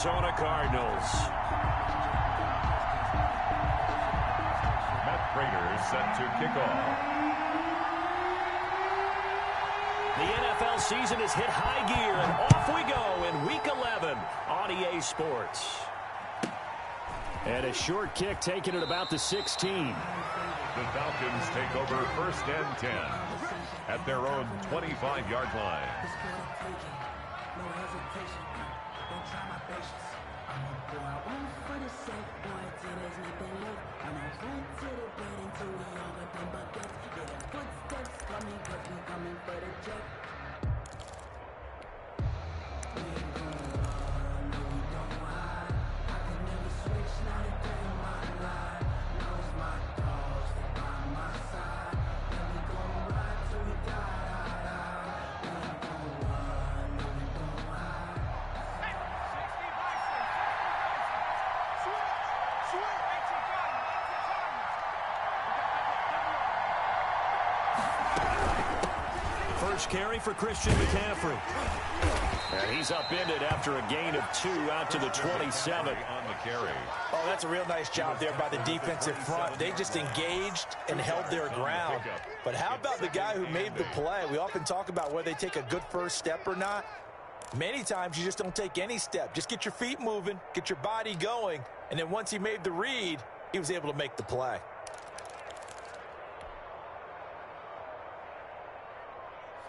Arizona Cardinals. Matt Prater is set to kick off. The NFL season has hit high gear, and off we go in Week 11 on EA Sports. And a short kick taken at about the 16. The Falcons take over 1st and 10 at their own 25-yard line. First carry for Christian McCaffrey. And he's upended after a gain of 2 out to the 27. On the carry. Oh, that's a real nice job there by the defensive front. They just engaged and held their ground. But how about the guy who made the play? We often talk about whether they take a good first step or not. Many times you just don't take any step. Just get your feet moving, get your body going, and then once he made the read, he was able to make the play.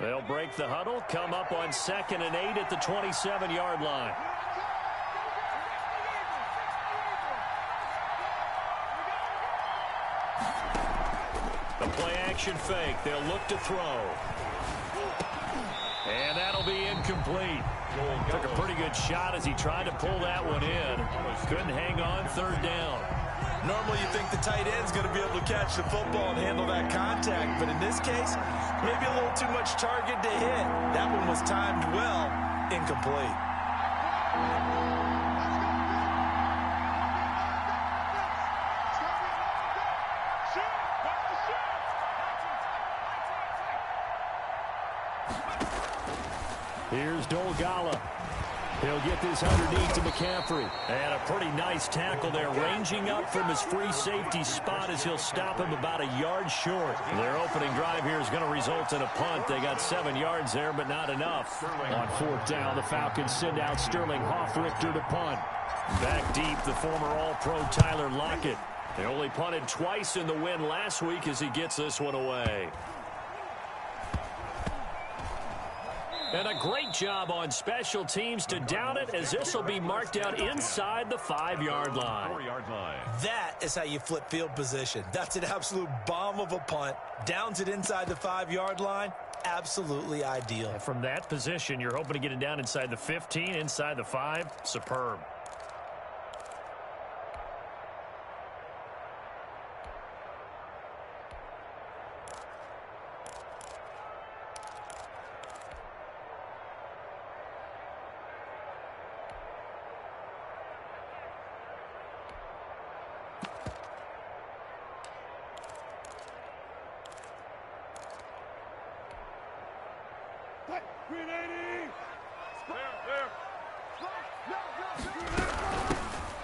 They'll break the huddle, come up on 2nd and 8 at the 27-yard line. The play-action fake. They'll look to throw. And that'll be incomplete. Took a pretty good shot as he tried to pull that one in. Couldn't hang on 3rd down. Normally you think the tight end's going to be able to catch the football and handle that contact, but in this case, maybe a little too much target to hit. That one was timed well, incomplete. Here's Dolgala. He'll get this underneath to McCaffrey. And a pretty nice tackle there, ranging up from his free safety spot as he'll stop him about a yard short. Their opening drive here is going to result in a punt. They got 7 yards there, but not enough. On 4th down, the Falcons send out Sterling Hoffrichter to punt. Back deep, the former All-Pro Tyler Lockett. They only punted twice in the win last week as he gets this one away. And a great job on special teams to down it, as this will be marked out inside the 5-yard line. 4-yard line. That is how you flip field position. That's an absolute bomb of a punt. Downs it inside the 5-yard line. Absolutely ideal. And from that position, you're hoping to get it down inside the 15, inside the 5. Superb.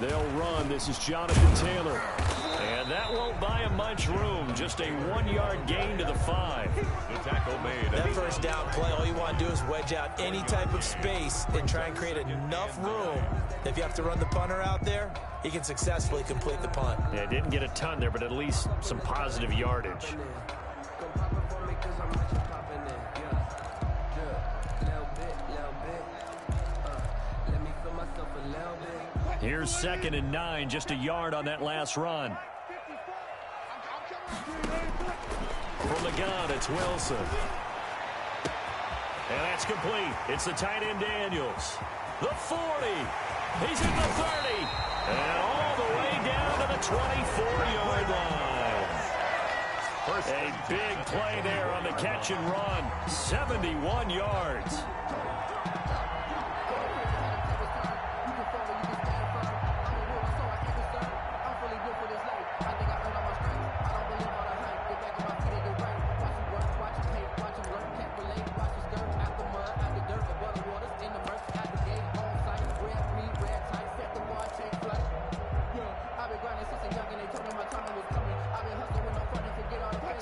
They'll run. This is Jonathan Taylor. And that won't buy him much room. Just a 1-yard gain to the 5. The tackle made. That first down play, all you want to do is wedge out any type of space and try and create enough room that if you have to run the punter out there, he can successfully complete the punt. Yeah, didn't get a ton there, but at least some positive yardage. Here's 2nd and 9, just a yard on that last run. From the gun, it's Wilson. And that's complete. It's the tight end Daniels. The 40. He's in the 30. And all the way down to the 24-yard line. A big play there on the catch and run. 71 yards.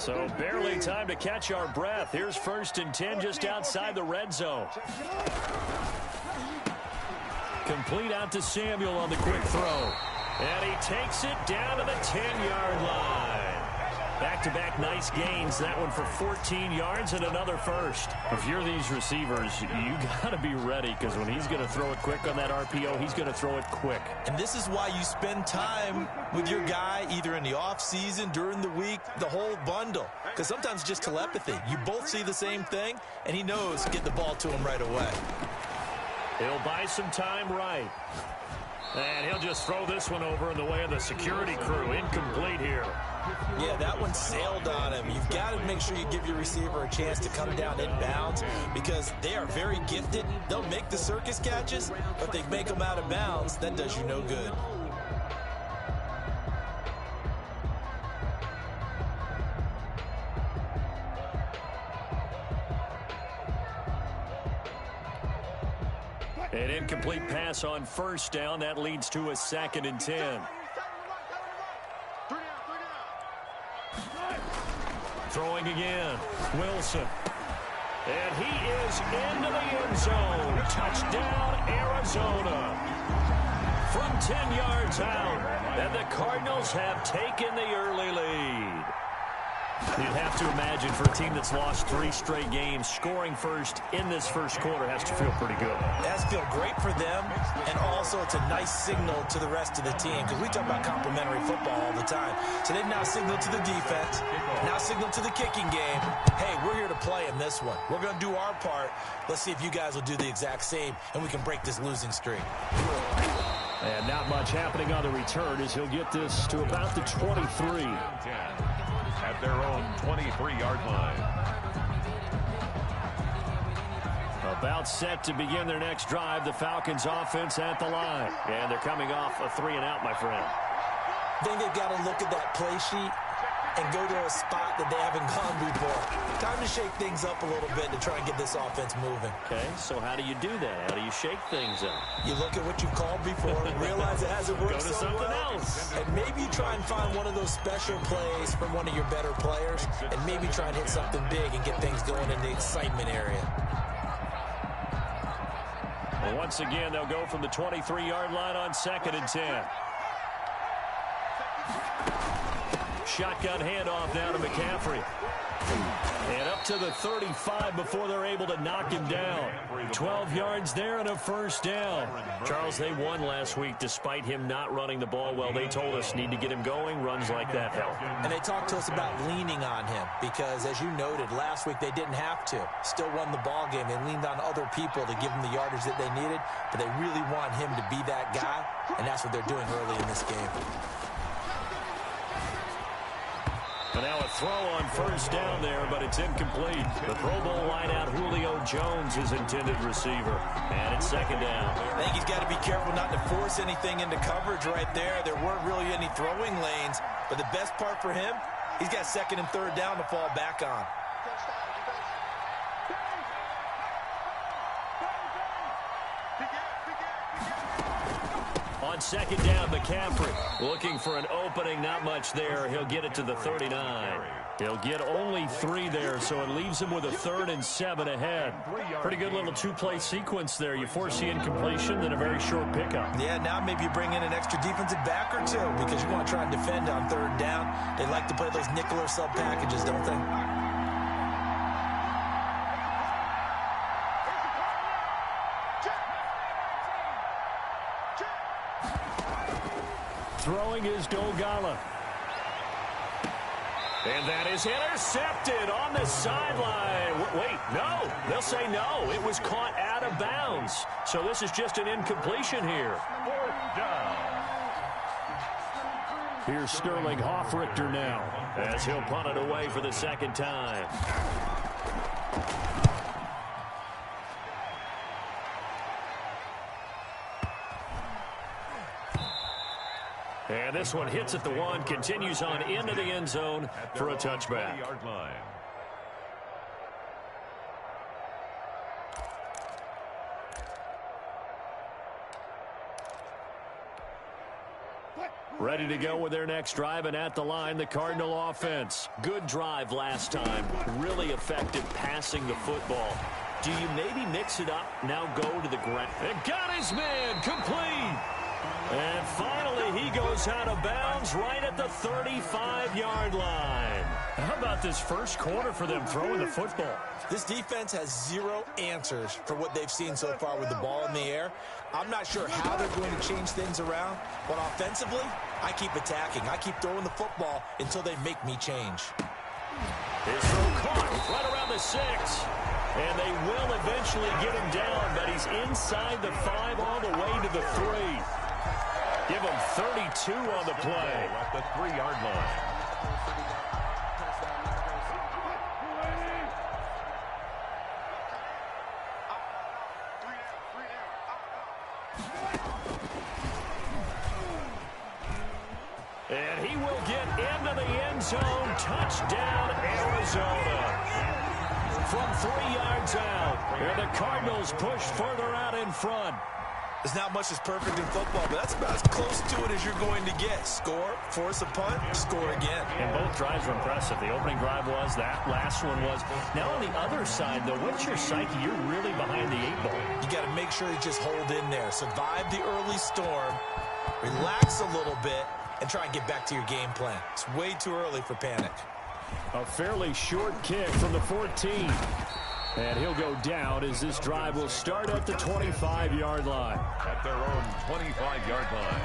So barely time to catch our breath. Here's 1st and 10 just outside the red zone. Complete out to Samuel on the quick throw. And he takes it down to the 10-yard line. Back-to-back nice gains. That one for 14 yards and another first. If you're these receivers, you got to be ready because when he's going to throw it quick on that RPO, he's going to throw it quick. And this is why you spend time with your guy either in the offseason, during the week, the whole bundle. Because sometimes it's just telepathy. You both see the same thing, and he knows to get the ball to him right away. He'll buy some time right. And he'll just throw this one over in the way of the security crew. Incomplete here. Yeah, that one sailed on him. You've got to make sure you give your receiver a chance to come down inbounds because they are very gifted. They'll make the circus catches, but they make them out of bounds. That does you no good. An incomplete pass on 1st down. That leads to a 2nd and 10. Throwing again. Wilson. And he is into the end zone. Touchdown, Arizona. From 10 yards out. And the Cardinals have taken the early lead. You'd have to imagine for a team that's lost 3 straight games, scoring first in this first quarter has to feel pretty good. It has to feel great for them, and also it's a nice signal to the rest of the team because we talk about complementary football all the time. So they now signal to the defense, now signal to the kicking game, hey, we're here to play in this one. We're going to do our part. Let's see if you guys will do the exact same, and we can break this losing streak. And not much happening on the return as he'll get this to about the 23. At their own 23-yard line. About set to begin their next drive. The Falcons offense at the line. And they're coming off a 3-and-out, my friend. I think they've got to look at that play sheet and go to a spot that they haven't gone before. Time to shake things up a little bit to try and get this offense moving. Okay, so how do you do that? How do you shake things up? You look at what you've called before, realize it hasn't worked Go to so something well, else. and maybe you try and find one of those special plays from one of your better players, and maybe try and hit something big and get things going in the excitement area. Well, once again, they'll go from the 23-yard line on 2nd and 10. Shotgun handoff now to McCaffrey. And up to the 35 before they're able to knock him down. 12 yards there and a 1st down. Charles, they won last week despite him not running the ball well. They told us need to get him going. Runs like that help. And they talked to us about leaning on him because, as you noted, last week they didn't have to. Still won the ball game. They leaned on other people to give them the yardage that they needed, but they really want him to be that guy, and that's what they're doing early in this game. And now a throw on 1st down there, but it's incomplete. The Pro Bowl wideout Julio Jones is intended receiver. And it's 2nd down. I think he's got to be careful not to force anything into coverage right there. There weren't really any throwing lanes. But the best part for him, he's got 2nd and 3rd down to fall back on. On 2nd down, McCaffrey looking for an opening. Not much there. He'll get it to the 39. He'll get only 3 there, so it leaves him with a 3rd and 7 ahead. Pretty good little 2-play sequence there. You force the incompletion, then a very short pickup. Yeah, now maybe you bring in an extra defensive back or two because you want to try and defend on 3rd down. They like to play those nickel or sub packages, don't they? Throwing is Dolgala. And that is intercepted on the sideline. Wait, no. They'll say no. It was caught out of bounds. So this is just an incompletion here. 4th down. Here's Sterling Hoffrichter now as he'll punt it away for the 2nd time. And this one hits at the 1, continues on into the end zone for a touchback. Yard line. Ready to go with their next drive, and at the line, the Cardinal offense. Good drive last time. Really effective passing the football. Do you maybe mix it up, now go to the ground? And got his man, complete. And finally, he goes out of bounds right at the 35-yard line. How about this first quarter for them throwing the football? This defense has zero answers for what they've seen so far with the ball in the air. I'm not sure how they're going to change things around, but offensively, I keep attacking. I keep throwing the football until they make me change. His throw caught right around the 6. And they will eventually get him down, but he's inside the 5 all the way to the 3. Give him 32 on the play. At the 3-yard line. And he will get into the end zone. Touchdown, Arizona. From 3 yards out. And the Cardinals push further out in front. There's not much that's perfect in football, but that's about as close to it as you're going to get. Score, force a punt, score again. And both drives were impressive. The opening drive was, that last one was. Now on the other side, though, what's your psyche? You're really behind the 8 ball. You got to make sure you just hold in there. Survive the early storm, relax a little bit, and try and get back to your game plan. It's way too early for panic. A fairly short kick from the 14. And he'll go down as this drive will start at the 25-yard line. At their own 25-yard line.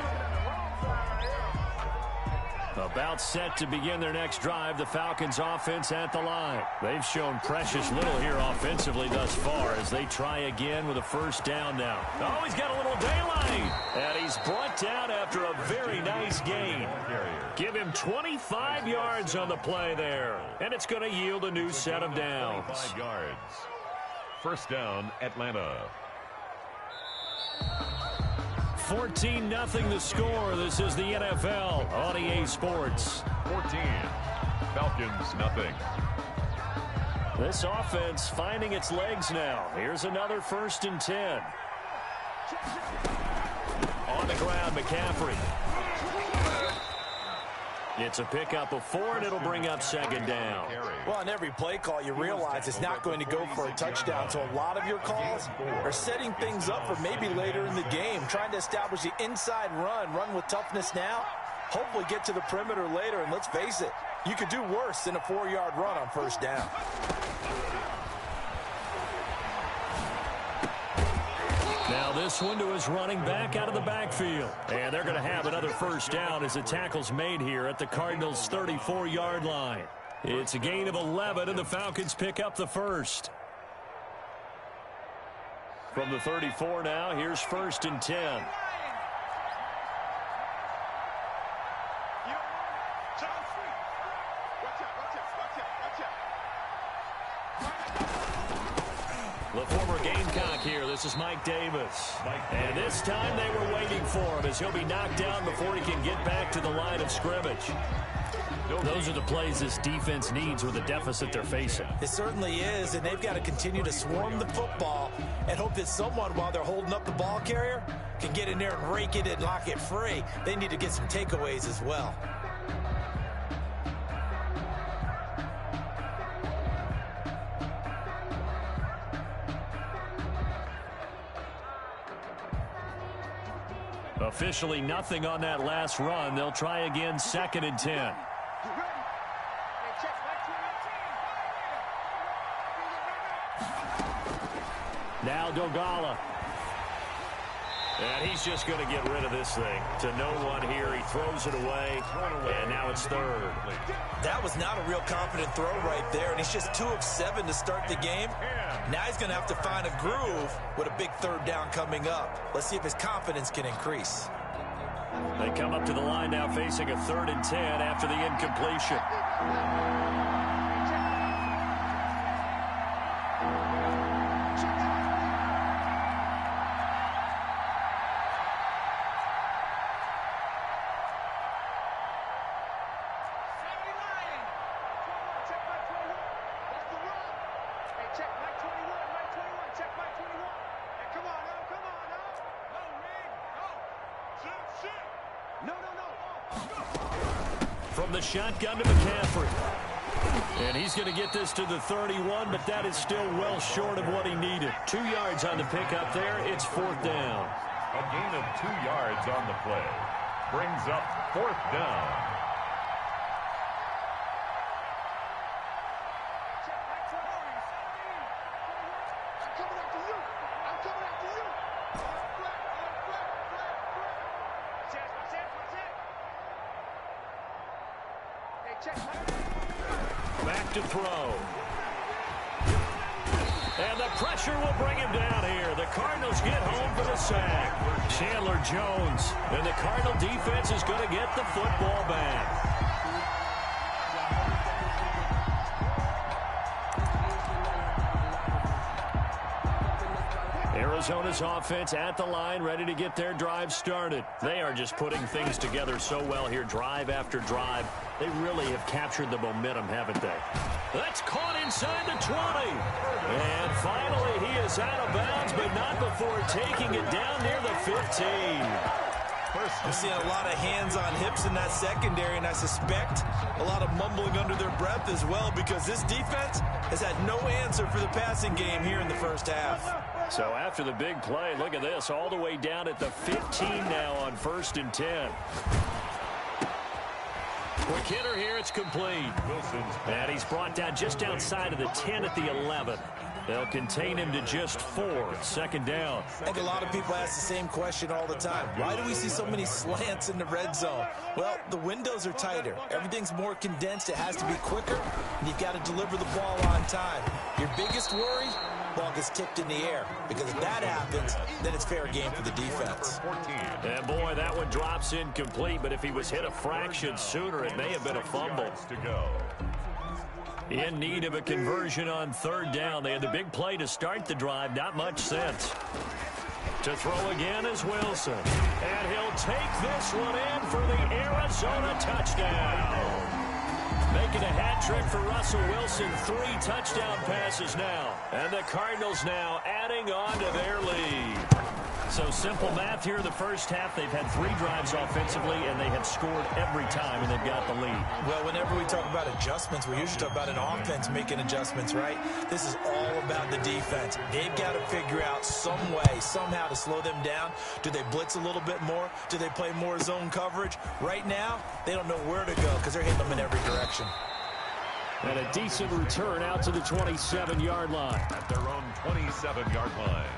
About set to begin their next drive, the Falcons offense at the line. They've shown precious little here offensively thus far as they try again with a first down now. Oh, he's got a little daylight. And he's brought down after a very nice gain. Give him 25 yards on the play there. And it's going to yield a new set of downs. 5 yards. First down, Atlanta. 14-0 the score. This is the NFL on EA Sports. 14. Falcons, nothing. This offense finding its legs now. Here's another 1st and 10. On the ground, McCaffrey. It's a pickup of 4, and it'll bring up 2nd down. Well, on every play call, you realize it's not going to go for a touchdown. So a lot of your calls are setting things up for maybe later in the game, trying to establish the inside run with toughness now, hopefully get to the perimeter later. And let's face it, you could do worse than a 4-yard run on first down. Now this one to his running back out of the backfield. And they're going to have another first down as the tackle's made here at the Cardinals' 34-yard line. It's a gain of 11, and the Falcons pick up the first. From the 34 now, here's 1st and 10. The former Gamecock here. This is Mike Davis. And this time they were waiting for him as he'll be knocked down before he can get back to the line of scrimmage. Those are the plays this defense needs with the deficit they're facing. It certainly is, and they've got to continue to swarm the football and hope that someone, while they're holding up the ball carrier, can get in there and rake it and lock it free. They need to get some takeaways as well. Officially nothing on that last run. They'll try again, 2nd and 10. Now Dogala. And he's just going to get rid of this thing. To no one here. He throws it away. And now it's 3rd. That was not a real confident throw right there. And he's just 2 of 7 to start the game. Now he's going to have to find a groove with a big 3rd down coming up. Let's see if his confidence can increase. They come up to the line now facing a 3rd and 10 after the incompletion. From the shotgun to McCaffrey. And he's going to get this to the 31, but that is still well short of what he needed. 2 yards on the pickup there. It's 4th down. A gain of 2 yards on the play. Brings up 4th down. Back to throw. And the pressure will bring him down here. The Cardinals get home for the sack. Chandler Jones. And the Cardinal defense is going to get the football back. Arizona's offense at the line, ready to get their drive started. They are just putting things together so well here, drive after drive. They really have captured the momentum, haven't they? That's caught inside the 20. And finally, he is out of bounds, but not before taking it down near the 15. I'm seeing a lot of hands on hips in that secondary, and I suspect a lot of mumbling under their breath as well, because this defense has had no answer for the passing game here in the first half. So after the big play, look at this, all the way down at the 15 now on 1st and 10. Quick hitter here, it's complete. And he's brought down just outside of the 10 at the 11. They'll contain him to just 4. 2nd down. I think a lot of people ask the same question all the time. Why do we see so many slants in the red zone? Well, the windows are tighter. Everything's more condensed. It has to be quicker, and you've got to deliver the ball on time. Your biggest worry? Ball gets tipped in the air, because if that happens, then it's fair game for the defense. And boy, that one drops incomplete, but if he was hit a fraction sooner, it may have been a fumble. In need of a conversion on 3rd down. They had the big play to start the drive, not much sense. To throw again is Wilson. And he'll take this one in for the Arizona touchdown. Making a hat trick for Russell Wilson. 3 touchdown passes now. And the Cardinals now adding on to their lead. So simple math here in the first half. They've had 3 drives offensively, and they have scored every time, and they've got the lead. Well, whenever we talk about adjustments, we usually talk about an offense making adjustments, right? This is all about the defense. They've got to figure out some way, somehow to slow them down. Do they blitz a little bit more? Do they play more zone coverage? Right now, they don't know where to go because they're hitting them in every direction. And a decent return out to the 27-yard line. At their own 27-yard line.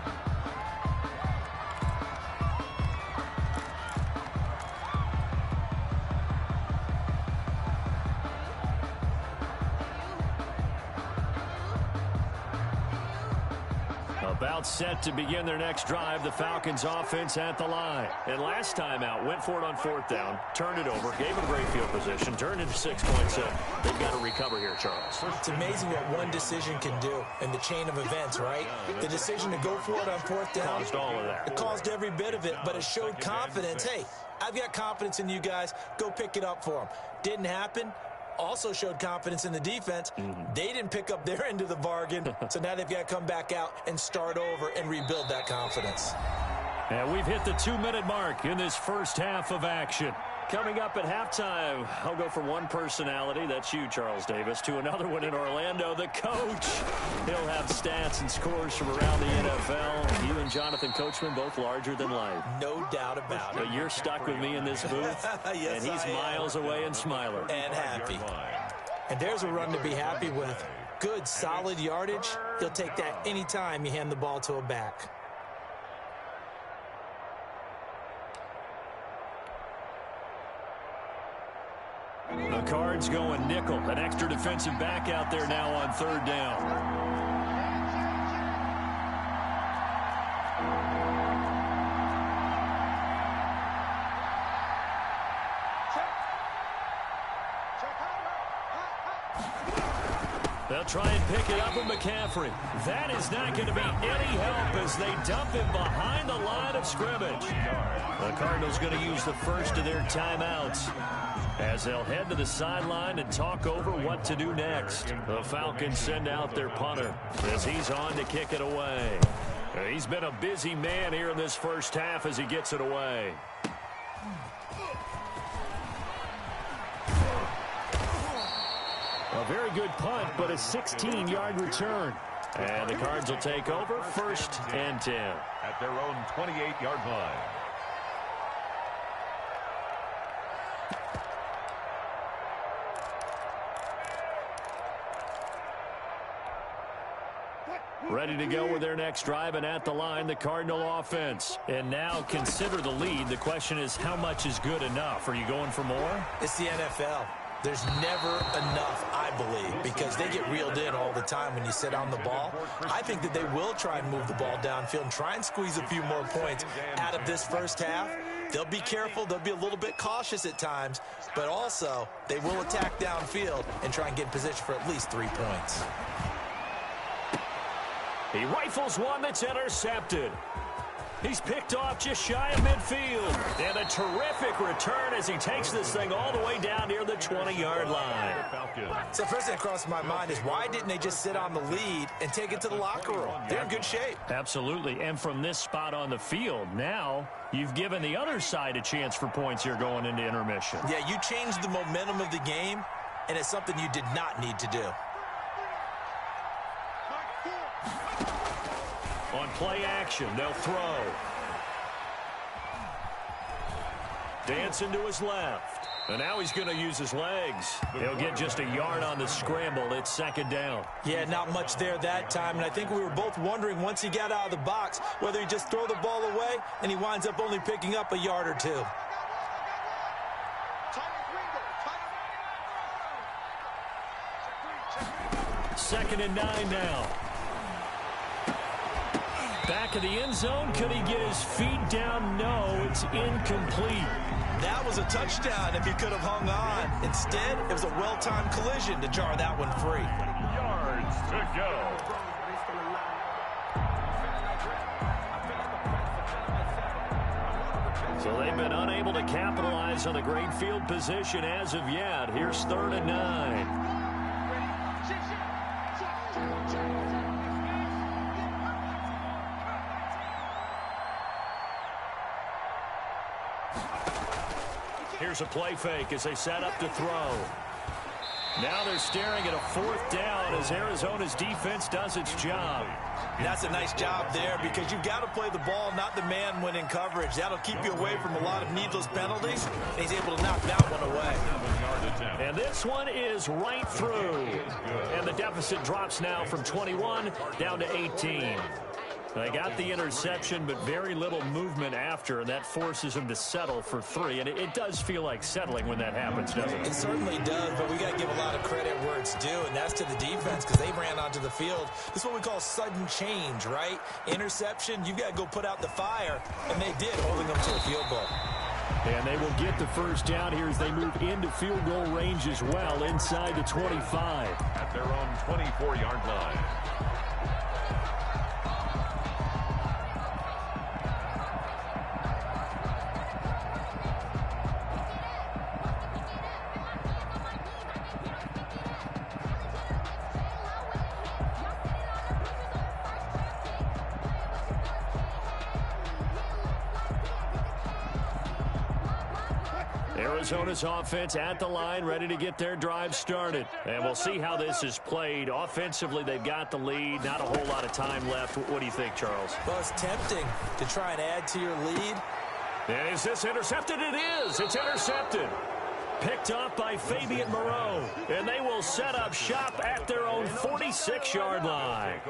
About set to begin their next drive, the Falcons offense at the line. And last time out, went for it on 4th down, turned it over, gave them great field position, turned into 6 points. They've got to recover here, Charles. It's amazing what one decision can do in the chain of events, right? The decision to go for it on 4th down. Caused all of that. It caused every bit of it, but it showed confidence. Hey, I've got confidence in you guys. Go pick it up for them. Didn't happen. Also showed confidence in the defense. They didn't pick up their end of the bargain, so now they've got to come back out and start over and rebuild that confidence. And we've hit the 2-minute mark in this first half of action. Coming up at halftime, I'll go from one personality, that's you, Charles Davis, to another one in Orlando, the coach. He'll have stats and scores from around the NFL. You and Jonathan Coachman, both larger than life. No doubt about it. But you're stuck with me in this booth, yes, and he's miles away and smiling. And happy. And there's a run to be happy with. Good, solid yardage. He'll take that anytime you hand the ball to a back. The Cards going nickel. An extra defensive back out there now on 3rd down. They'll try and pick it up with McCaffrey. That is not going to be any help as they dump him behind the line of scrimmage. The Cardinals going to use the first of their timeouts as they'll head to the sideline and talk over what to do next. The Falcons send out their punter as he's on to kick it away. He's been a busy man here in this first half as he gets it away. very good punt, but a 16-yard return. And the Cards will take over 1st and 10. At their own 28-yard line. Ready to go with their next drive, and at the line, the Cardinal offense. And now consider the lead. The question is, how much is good enough? Are you going for more? It's the NFL. There's never enough, I believe, because they get reeled in all the time when you sit on the ball. I think that they will try and move the ball downfield and try and squeeze a few more points out of this first half. They'll be careful. They'll be a little bit cautious at times, but also they will attack downfield and try and get in position for at least 3 points. He rifles one that's intercepted. He's picked off just shy of midfield. And a terrific return as he takes this thing all the way down near the 20-yard line. So first thing that crossed my mind is, why didn't they just sit on the lead and take it to the locker room? They're in good shape. Absolutely. And from this spot on the field, now you've given the other side a chance for points here going into intermission. Yeah, you changed the momentum of the game, and it's something you did not need to do. On play action, they'll throw. Dancing to his left. And now he's going to use his legs. He'll get just a yard on the scramble. It's 2nd down. Yeah, not much there that time. And I think we were both wondering once he got out of the box whether he just throw the ball away, and he winds up only picking up a yard or 2. 2nd and 9 now. Back of the end zone. Could he get his feet down? No, it's incomplete. That was a touchdown if he could have hung on. Instead, it was a well-timed collision to jar that one free. Yards to go. So they've been unable to capitalize on the great field position as of yet. Here's 3rd and 9. Here's a play fake as they set up to throw. Now they're staring at a 4th down as Arizona's defense does its job. That's a nice job there, because you've got to play the ball, not the man when in coverage. That'll keep you away from a lot of needless penalties. And he's able to knock that one away. And this one is right through. And the deficit drops now from 21 down to 18. They got the interception, but very little movement after, and that forces them to settle for 3. And it does feel like settling when that happens, doesn't it? It certainly does, but we got to give a lot of credit where it's due, and that's to the defense, because they ran onto the field. This is what we call sudden change, right? Interception, you've got to go put out the fire, and they did, holding them to a field goal. And they will get the 1st down here as they move into field goal range as well, inside the 25. At their own 24-yard line. Arizona's offense at the line, ready to get their drive started. And we'll see how this is played. Offensively, they've got the lead. Not a whole lot of time left. What do you think, Charles? Well, it's tempting to try and add to your lead. And is this intercepted? It is. It's intercepted. Picked up by Fabian Moreau. And they will set up shop at their own 46-yard line.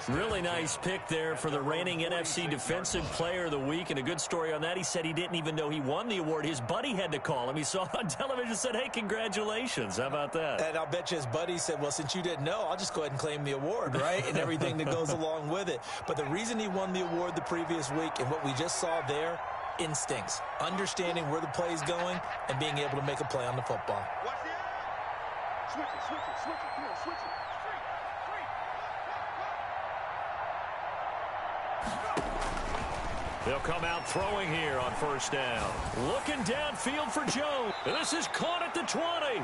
Really nice pick there for the reigning NFC Defensive Player of the Week. And a good story on that. He said he didn't even know he won the award. His buddy had to call him. He saw it on television and said, hey, congratulations. How about that? And I'll bet you his buddy said, well, since you didn't know, I'll just go ahead and claim the award, right? And everything that goes along with it. But the reason he won the award the previous week and what we just saw there, instincts, understanding where the play is going, and being able to make a play on the football. Switch it. Come on, switch it. They'll come out throwing here on 1st down. Looking downfield for Jones. This is caught at the 20.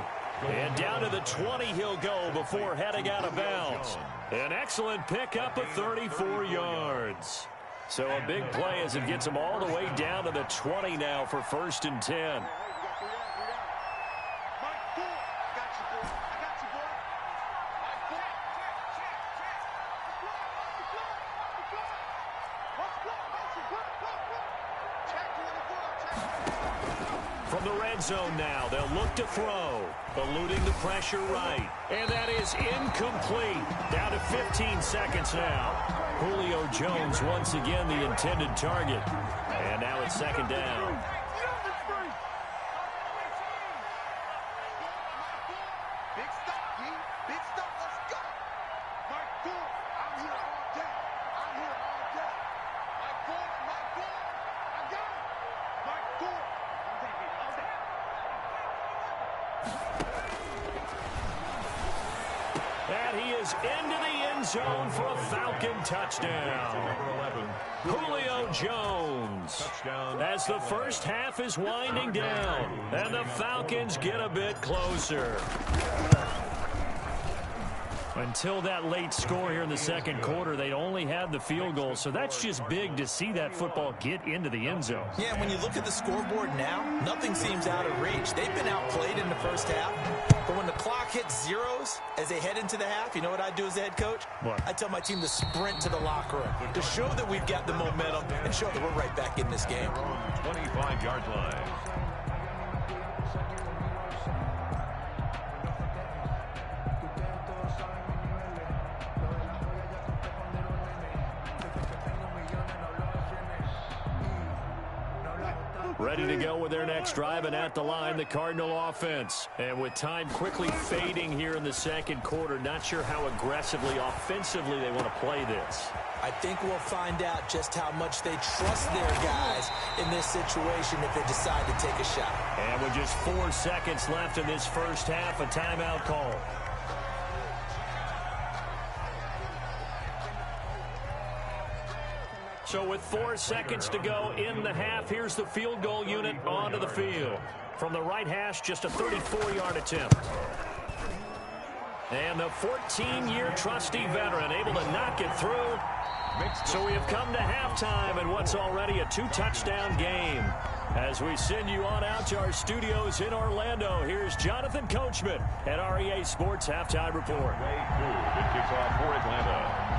And down to the 20 he'll go before heading out of bounds. An excellent pickup of 34 yards. So a big play as it gets them all the way down to the 20 now for 1st and 10. From the red zone now, they'll look to throw, eluding the pressure right. And that is incomplete. Down to 15 seconds now. Julio Jones once again the intended target. And now it's second down. And he is into the end zone for a Falcon touchdown. Julio Jones. As the first half is winding down, and the Falcons get a bit closer. Until that late score here in the second quarter, they only had the field goal, so that's just big to see that football get into the end zone. Yeah, and when you look at the scoreboard now, nothing seems out of reach. They've been outplayed in the first half, but when the clock hits zeros as they head into the half, you know what I do as the head coach? What? I tell my team to sprint to the locker room to show that we've got the momentum and show that we're right back in this game. 25-yard line. Ready to go with their next drive, and at the line, the Cardinal offense. And with time quickly fading here in the second quarter, not sure how aggressively, offensively they want to play this. I think we'll find out just how much they trust their guys in this situation if they decide to take a shot. And with just 4 seconds left in this first half, a timeout call. So with 4 seconds to go in the half, here's the field goal unit onto the field. From the right hash, just a 34-yard attempt. And the 14-year trusty veteran able to knock it through. So we have come to halftime in what's already a 2-touchdown game. As we send you on out to our studios in Orlando, here's Jonathan Coachman at REA Sports Halftime Report. Good kickoff for Atlanta.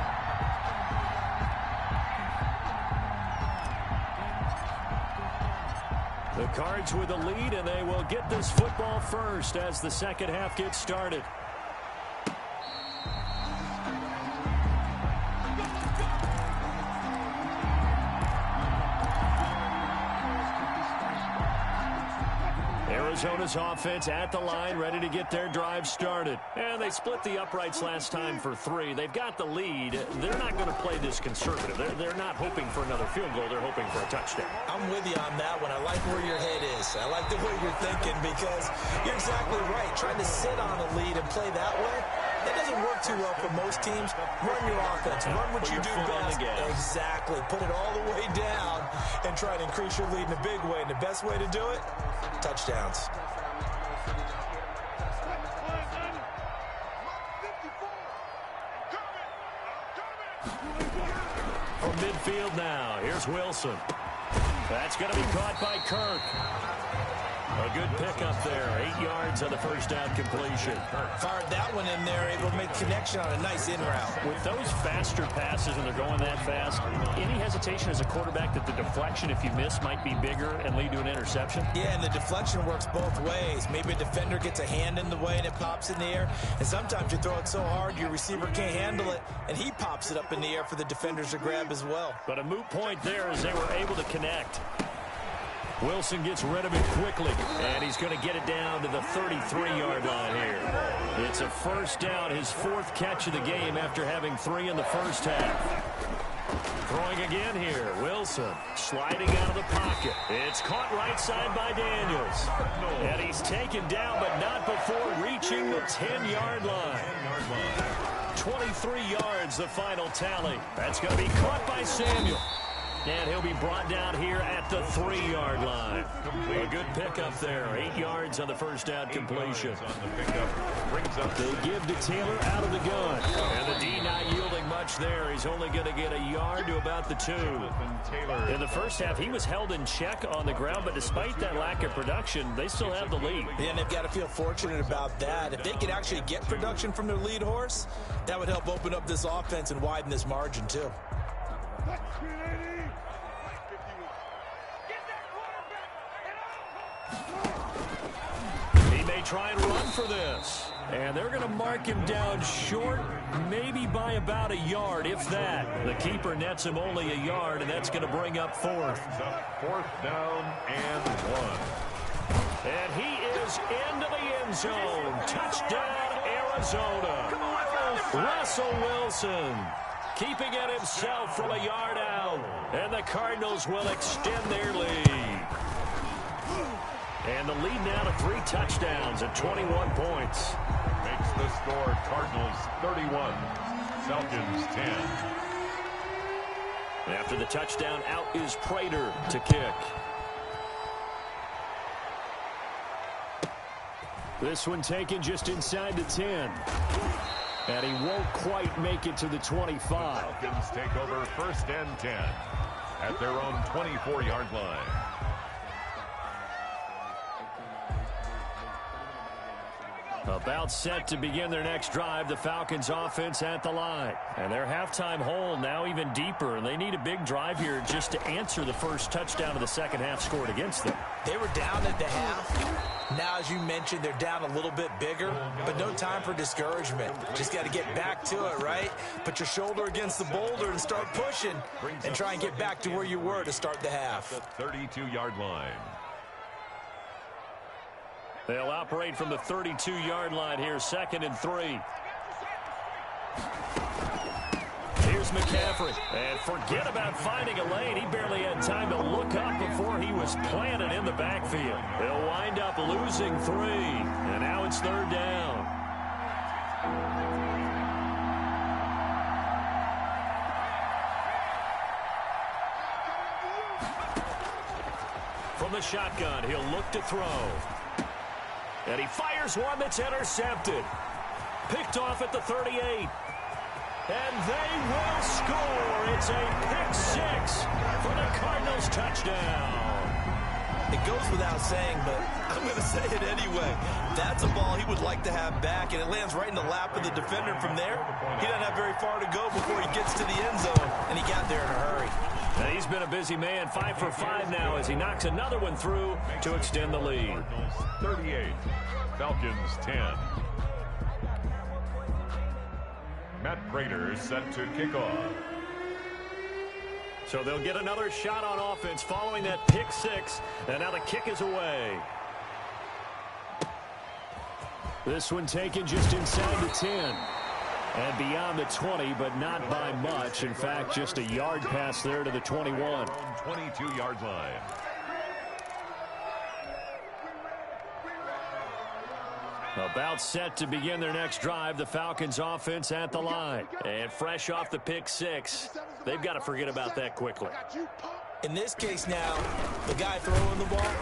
The Cards with the lead, and they will get this football first as the second half gets started. Arizona's offense at the line, ready to get their drive started. And they split the uprights last time for 3. They've got the lead. They're not going to play this conservative. They're not hoping for another field goal. They're hoping for a touchdown. I'm with you on that one. I like where your head is. I like the way you're thinking because you're exactly right. Trying to sit on a lead and play that way, that doesn't work too well for most teams. Run your offense. Run what you do best. Exactly. Put it all the way down and try to increase your lead in a big way. And the best way to do it, touchdowns. From midfield now, here's Wilson. That's going to be caught by Kirk. A good pickup there. 8 yards on the first down completion. Fired that one in there, able to make connection on a nice in route. With those faster passes and they're going that fast, any hesitation as a quarterback that the deflection, if you miss, might be bigger and lead to an interception? Yeah, and the deflection works both ways. Maybe a defender gets a hand in the way and it pops in the air. And sometimes you throw it so hard your receiver can't handle it, and he pops it up in the air for the defenders to grab as well. But a moot point there as they were able to connect. Wilson gets rid of it quickly, and he's going to get it down to the 33-yard line here. It's a first down, his 4th catch of the game after having 3 in the first half. Throwing again here, Wilson sliding out of the pocket. It's caught right side by Daniels. And he's taken down, but not before reaching the 10-yard line. 23 yards, the final tally. That's going to be caught by Samuel. And he'll be brought down here at the 3-yard line. A good pickup there. 8 yards on the first down completion. They give to Taylor out of the gun. And the D not yielding much there. He's only going to get a yard to about the 2. In the first half, he was held in check on the ground, but despite that lack of production, they still have the lead. Yeah, and they've got to feel fortunate about that. If they could actually get production from their lead horse, that would help open up this offense and widen this margin, too. He may try and run for this. And they're going to mark him down short, maybe by about a yard, if that. The keeper nets him only a yard, and that's going to bring up fourth. Fourth down and 1. And he is into the end zone. Touchdown, Arizona. Russell Wilson keeping it himself from a yard out. And the Cardinals will extend their lead. And the lead now to 3 touchdowns and 21 points. Makes the score Cardinals 31, Falcons 10. After the touchdown, out is Prater to kick. This one taken just inside the 10. And he won't quite make it to the 25. Falcons take over first and 10 at their own 24-yard line. About set to begin their next drive, the Falcons offense at the line. And their halftime hole now even deeper, and they need a big drive here just to answer the first touchdown of the second half scored against them. They were down at the half. Now, as you mentioned, they're down a little bit bigger, but no time for discouragement. Just got to get back to it, right? Put your shoulder against the boulder and start pushing and try and get back to where you were to start the half. The 32-yard line. They'll operate from the 32-yard line here, 2nd and 3. Here's McCaffrey. And forget about finding a lane. He barely had time to look up before he was planted in the backfield. He'll wind up losing 3. And now it's 3rd down. From the shotgun, he'll look to throw. And he fires one that's intercepted. Picked off at the 38. And they will score. It's a pick-6 for the Cardinals touchdown. It goes without saying, but I'm going to say it anyway. That's a ball he would like to have back, and it lands right in the lap of the defender. From there, he doesn't have very far to go before he gets to the end zone, and he got there in a hurry. And he's been a busy man, 5 for 5 now as he knocks another one through to extend the lead. Cardinals 38, Falcons 10. Matt Prater set to kick off. So they'll get another shot on offense following that pick-6, and now the kick is away. This one taken just inside the 10. And beyond the 20, but not by much. In fact, just a yard pass there to the 21. 22-yard line. About set to begin their next drive, the Falcons offense at the line. And fresh off the pick-6, they've got to forget about that quickly. In this case now, the guy throwing the ball,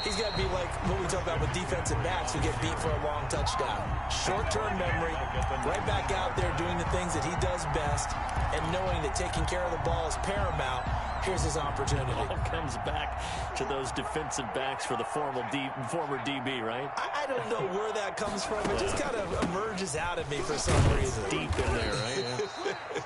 he's got to be like what we talk about with defensive backs who get beat for a long touchdown. Short-term memory, right back out there doing the things that he does best, and knowing that taking care of the ball is paramount. Here's his opportunity. It all comes back to those defensive backs for the former DB, right? I don't know where that comes from. It just kind of emerges out of me for some reason. Deep in there, right? Yeah.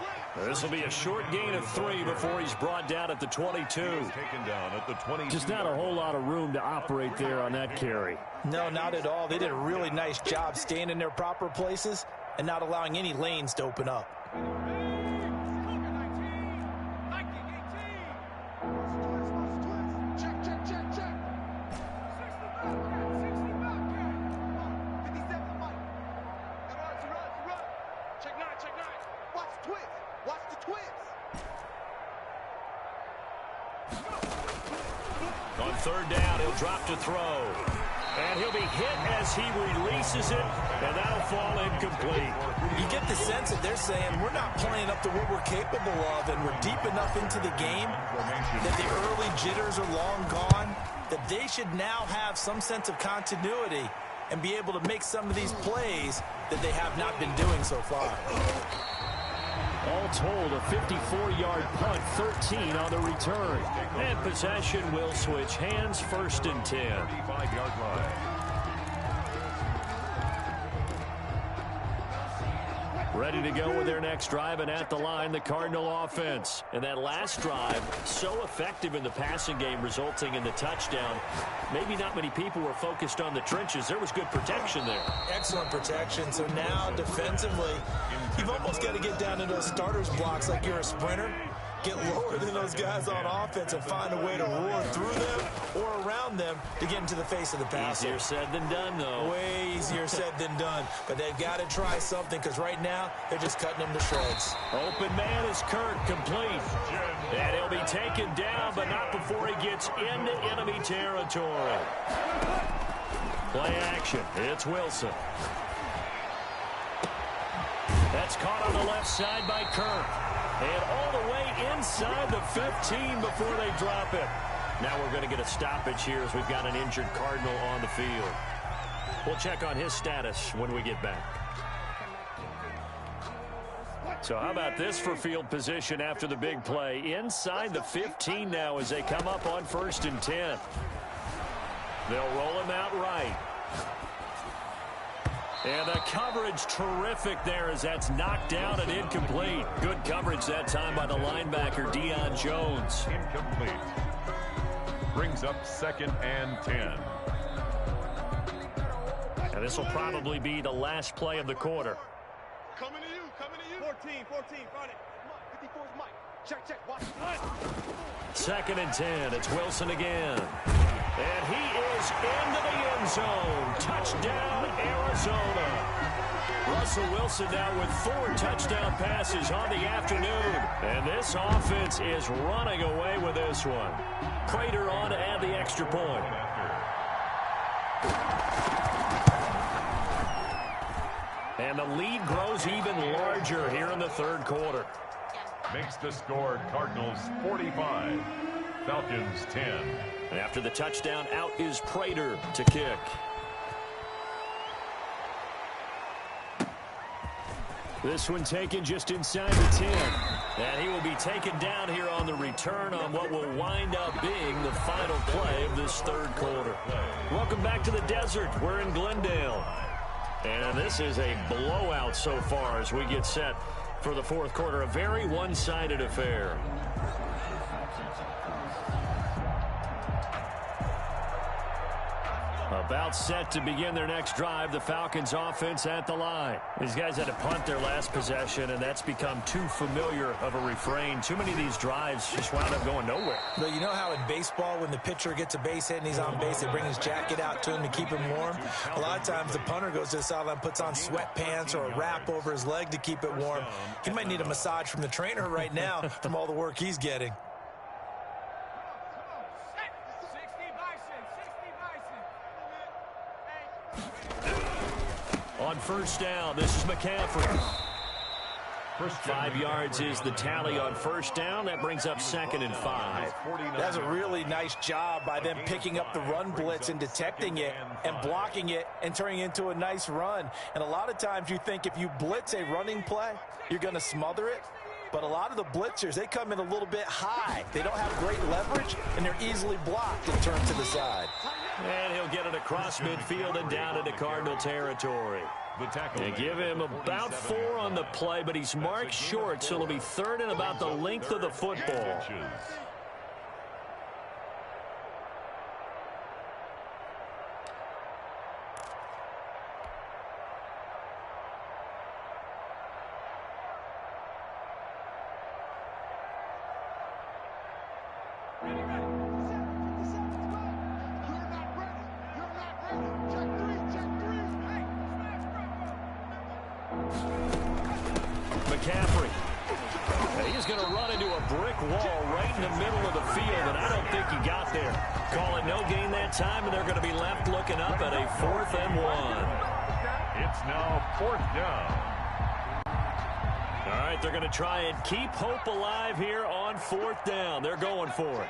This will be a short gain of 3 before he's brought down at the 22. Taken down at the 22. Just not a whole lot of room to operate there on that carry. No, not at all. They did a really nice job staying in their proper places and not allowing any lanes to open up. On 3rd down, he'll drop to throw. And he'll be hit as he releases it, and that'll fall incomplete. You get the sense that they're saying we're not playing up to what we're capable of, and we're deep enough into the game that the early jitters are long gone, that they should now have some sense of continuity and be able to make some of these plays that they have not been doing so far. All told, a 54-yard punt, 13 on the return. And possession will switch hands, 1st and 10. 35-yard line. Ready to go with their next drive, and at the line, the Cardinal offense. And that last drive, so effective in the passing game, resulting in the touchdown. Maybe not many people were focused on the trenches. There was good protection there. Excellent protection. So now, defensively, you've almost got to get down to those starters blocks like you're a sprinter. Get lower than those guys on offense and find a way to roar through them or around them to get into the face of the passer. Easier said than done, though. Way easier said than done. But they've got to try something because right now they're just cutting them to shreds. Open man is Kirk, complete. And he'll be taken down, but not before he gets into enemy territory. Play action. It's Wilson. That's caught on the left side by Kirk. And all the way inside the 15 before they drop it. Now we're going to get a stoppage here as we've got an injured Cardinal on the field. We'll check on his status when we get back. So how about this for field position after the big play? Inside the 15 now as they come up on 1st and 10. They'll roll him out right. And the coverage terrific there as that's knocked down and incomplete. Good coverage that time by the linebacker, Deion Jones. Incomplete. Brings up 2nd and 10. And this will probably be the last play of the quarter. Coming to you, coming to you. 14, find it. 54's Mike. Check, watch. 2nd and 10. It's Wilson again. And he is into the end zone. Touchdown, Arizona. Russell Wilson now with 4 touchdown passes on the afternoon. And this offense is running away with this one. Prater on to add the extra point. And the lead grows even larger here in the 3rd quarter. Makes the score Cardinals 45, Falcons 10. And after the touchdown, out is Prater to kick. This one taken just inside the 10. And he will be taken down here on the return on what will wind up being the final play of this 3rd quarter. Welcome back to the desert. We're in Glendale. And this is a blowout so far as we get set for the 4th quarter. A very one-sided affair. About set to begin their next drive. The Falcons offense at the line. These guys had to punt their last possession, and that's become too familiar of a refrain. Too many of these drives just wound up going nowhere. But you know how in baseball, when the pitcher gets a base hit and he's on base, they bring his jacket out to him to keep him warm? A lot of times the punter goes to the sideline, puts on sweatpants or a wrap over his leg to keep it warm. He might need a massage from the trainer right now from all the work he's getting. On 1st down, this is McCaffrey. 5 yards is the tally on 1st down. That brings up 2nd and 5. That's a really nice job by them picking up the run blitz and detecting it and blocking it and turning it into a nice run. And a lot of times you think if you blitz a running play, you're going to smother it. But a lot of the blitzers, they come in a little bit high. They don't have great leverage, and they're easily blocked and turned to the side. And he'll get it across midfield and down into Cardinal territory. They give him about 4 on the play, but he's marked short, so it'll be 3rd and about the length of the football. McCaffrey. And he's going to run into a brick wall right in the middle of the field, and I don't think he got there. Call it no gain that time, and they're going to be left looking up at a 4th and 1. It's now 4th down. All right, they're going to try and keep hope alive here on 4th down. They're going for it.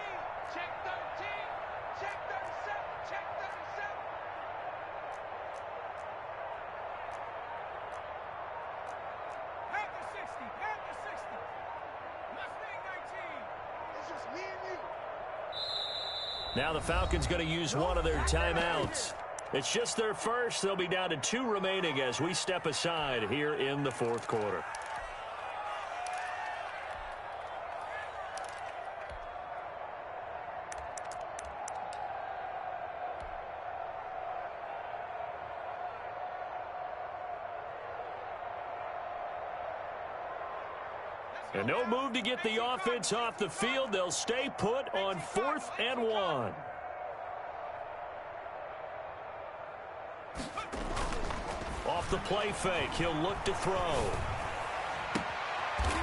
Now the Falcons going to use one of their timeouts. It's just their first. They'll be down to 2 remaining as we step aside here in the fourth quarter. And no move to get the offense off the field. They'll stay put on 4th and 1. Off the play fake, he'll look to throw.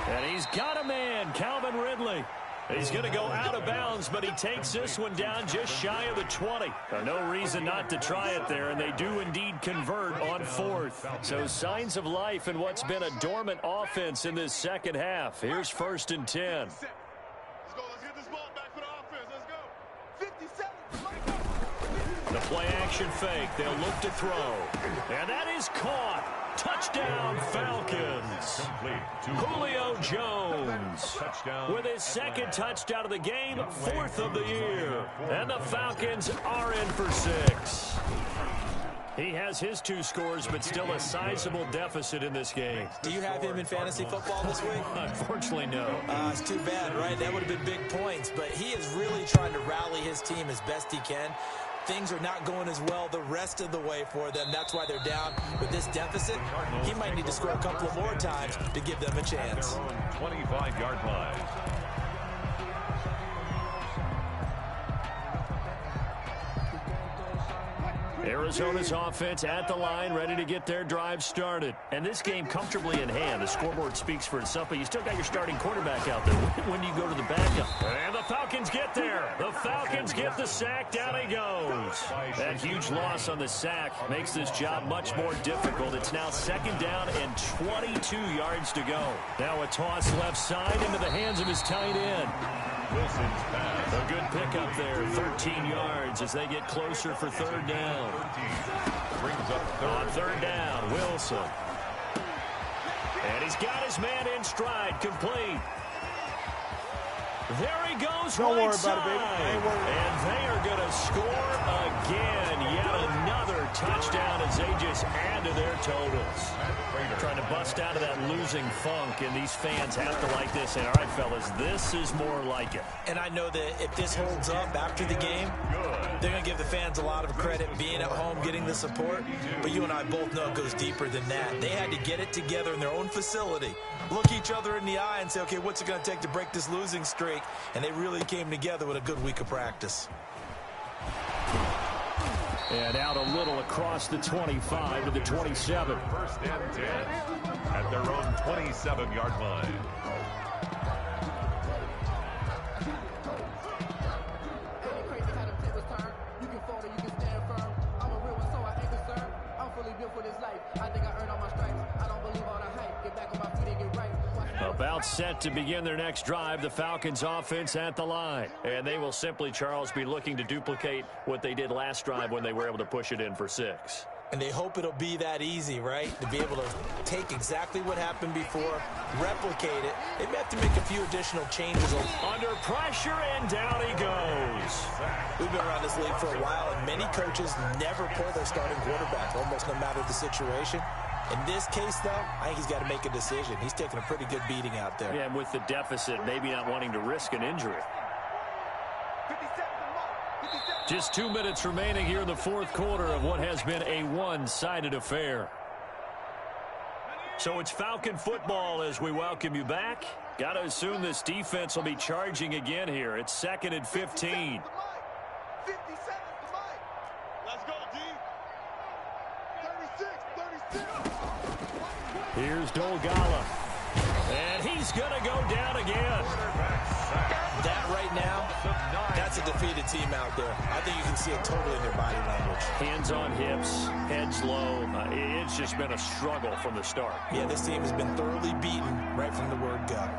And he's got a man, Calvin Ridley. He's going to go out of bounds, but he takes this one down just shy of the 20. No reason not to try it there, and they do indeed convert on 4th. So signs of life in what's been a dormant offense in this second half. Here's 1st and 10. Let's go. Let's get this ball back for the offense. Let's go. 57. The play action fake. They'll look to throw. And that is caught. Touchdown, Falcons. Julio Jones with his second touchdown of the game, 4th of the year. And the Falcons are in for 6. He has his 2 scores, but still a sizable deficit in this game. Do you have him in fantasy football this week? Unfortunately, no. It's too bad, right? That would have been big points. But he is really trying to rally his team as best he can. Things are not going as well the rest of the way for them. That's why they're down with this deficit. He might need to score a couple of more times to give them a chance. 25-yard line. Arizona's offense at the line, ready to get their drive started. And this game comfortably in hand. The scoreboard speaks for itself, but you still got your starting quarterback out there. When do you go to the backup? And the Falcons get there. The Falcons get the sack. Down he goes. That huge loss on the sack makes this job much more difficult. It's now 2nd down and 22 yards to go. Now a toss left side into the hands of his tight end. Wilson's pass. A good pickup there, 13 yards as they get closer for 3rd down. Brings up On 3rd down, Wilson. And he's got his man in stride, complete. There he goes, Don't right worry side. about it, baby. I ain't worried. And they are going to score again. Yet another touchdown as they just add to their totals. Trying to bust out of that losing funk, and these fans have to like this. And all right, fellas, this is more like it. And I know that if this holds up after the game, they're going to give the fans a lot of credit being at home, getting the support. But you and I both know it goes deeper than that. They had to get it together in their own facility, look each other in the eye and say, okay, what's it going to take to break this losing streak? And they really came together with a good week of practice. And out a little across the 25 to the 27. 1st and 10 at their own 27-yard line. About set to begin their next drive, the Falcons offense at the line. And they will simply, Charles, be looking to duplicate what they did last drive when they were able to push it in for 6. And they hope it'll be that easy, right? To be able to take exactly what happened before, replicate it. They may have to make a few additional changes. Under pressure, and down he goes. We've been around this league for a while, and many coaches never pull their starting quarterback, almost no matter the situation. In this case, though, I think he's got to make a decision. He's taking a pretty good beating out there. Yeah, and with the deficit, maybe not wanting to risk an injury. 57. Just 2 minutes remaining here in the fourth quarter of what has been a one-sided affair. So it's Falcon football as we welcome you back. Got to assume this defense will be charging again here. It's 2nd and 15. 57. Let's go, D. 36. Here's Dolgala. And he's going to go down again. That right now, that's a defeated team out there. I think you can see it totally in their body language. Hands on hips, heads low. It's just been a struggle from the start. Yeah, this team has been thoroughly beaten right from the word go.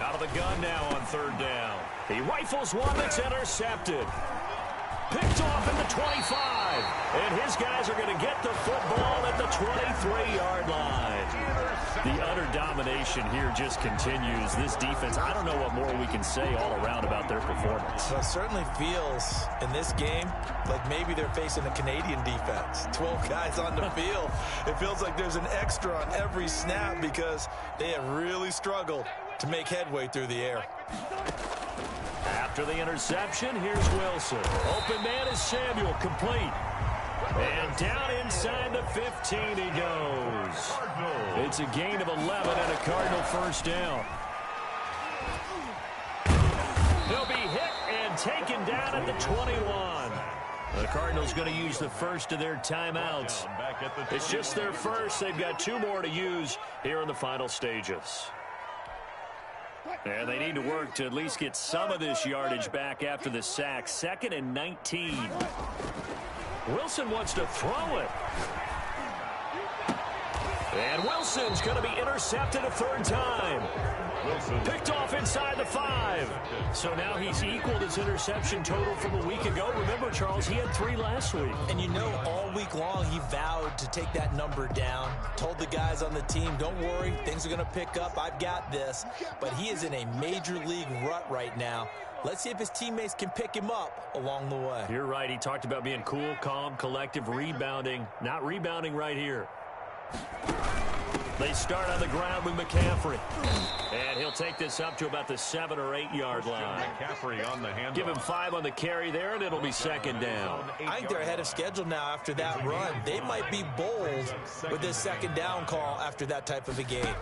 Out of the gun now on 3rd down. He rifles one that's intercepted. Picked off in the 25. And his guys are going to get the football at the 23-yard line. The utter domination here just continues. This defense, I don't know what more we can say all around about their performance. Well, it certainly feels in this game like maybe they're facing a Canadian defense. 12 guys on the field. It feels like there's an extra on every snap because they have really struggled to make headway through the air. After the interception, here's Wilson. Open man is Samuel, complete. And down inside the 15 he goes. It's a gain of 11 and a Cardinal first down. He'll be hit and taken down at the 21. The Cardinals going to use the first of their timeouts. It's just their first. They've got 2 more to use here in the final stages. And they need to work to at least get some of this yardage back after the sack. 2nd and 19. Wilson wants to throw it. And Wilson's going to be intercepted a 3rd time. Picked off inside the 5. So now he's equaled his interception total from a week ago. Remember, Charles, he had 3 last week. And you know, all week long he vowed to take that number down. Told the guys on the team, don't worry, things are going to pick up. I've got this. But he is in a major league rut right now. Let's see if his teammates can pick him up along the way. You're right. He talked about being cool, calm, collective, rebounding. Not rebounding right here. They start on the ground with McCaffrey. And he'll take this up to about the 7 or 8 yard line. McCaffrey on the handoff. Give him 5 on the carry there, and it'll be 2nd down. I think they're ahead of schedule now after that run. They might be bold with this 2nd down call after that type of a game.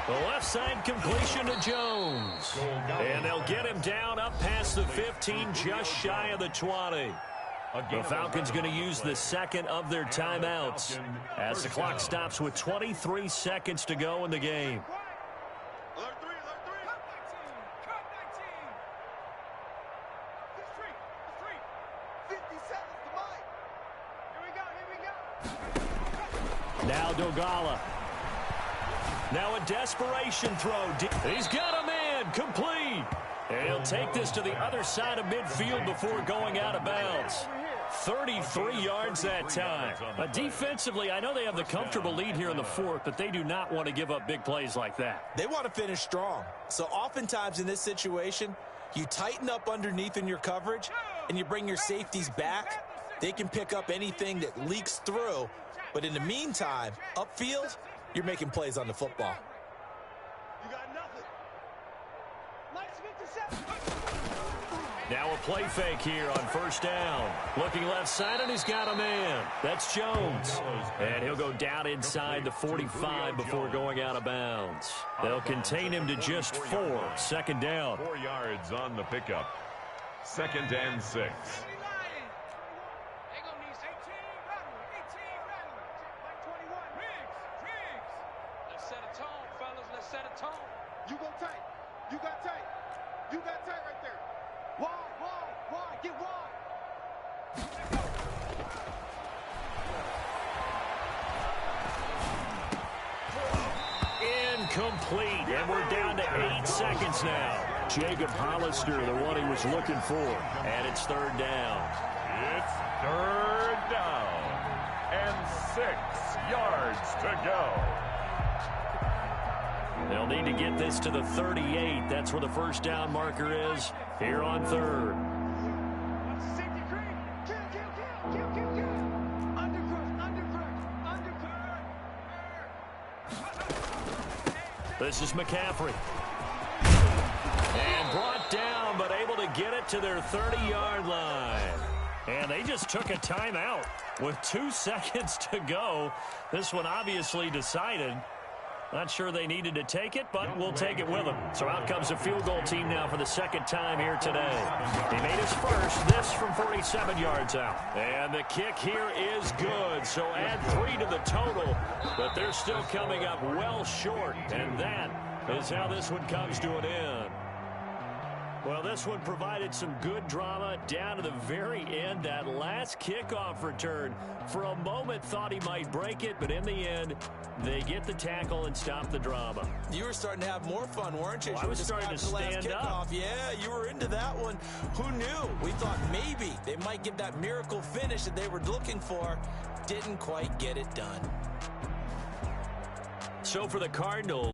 The left side completion to Jones. And they'll get him down up past the 15, just shy of the 20. The Falcons going to use the 2nd of their timeouts as the clock stops with 23 seconds to go in the game. Alert 3, alert 3. 50 seconds to mine. Here we go. Now Dogala. Now a desperation throw. He's got a man, complete. And he'll take this to the other side of midfield before going out of bounds. 33 yards that time. Defensively, I know they have the comfortable lead here in the 4th, but they do not want to give up big plays like that. They want to finish strong. So oftentimes in this situation, you tighten up underneath in your coverage and you bring your safeties back. They can pick up anything that leaks through. But in the meantime, upfield, you're making plays on the football. You got nothing. Nice 57. Now a play fake here on 1st down. Looking left side, and he's got a man. That's Jones. And he'll go down inside the 45 before going out of bounds. They'll contain him to just 4. 2nd down. 4 yards on the pickup. 2nd and 6. You go tight. You got tight. You got tight right there. Wide. Get wide. Incomplete. And we're down to 8 seconds now. Jacob Hollister, the one he was looking for. And it's 3rd down. It's 3rd down. And 6 yards to go. They'll need to get this to the 38. That's where the 1st down marker is here on 3rd. This is McCaffrey. And brought down, but able to get it to their 30-yard line. And they just took a timeout with 2 seconds to go. This one obviously decided. Not sure they needed to take it, but we'll take it with them. So out comes the field goal team now for the 2nd time here today. He made his first, this from 47 yards out. And the kick here is good, so add 3 to the total. But they're still coming up well short, and that is how this one comes to an end. Well, this one provided some good drama down to the very end. That last kickoff return, for a moment, thought he might break it, but in the end, they get the tackle and stop the drama. You were starting to have more fun, weren't you? Well, I was starting to stand up. Yeah, you were into that one. Who knew? We thought maybe they might get that miracle finish that they were looking for. Didn't quite get it done. So for the Cardinals,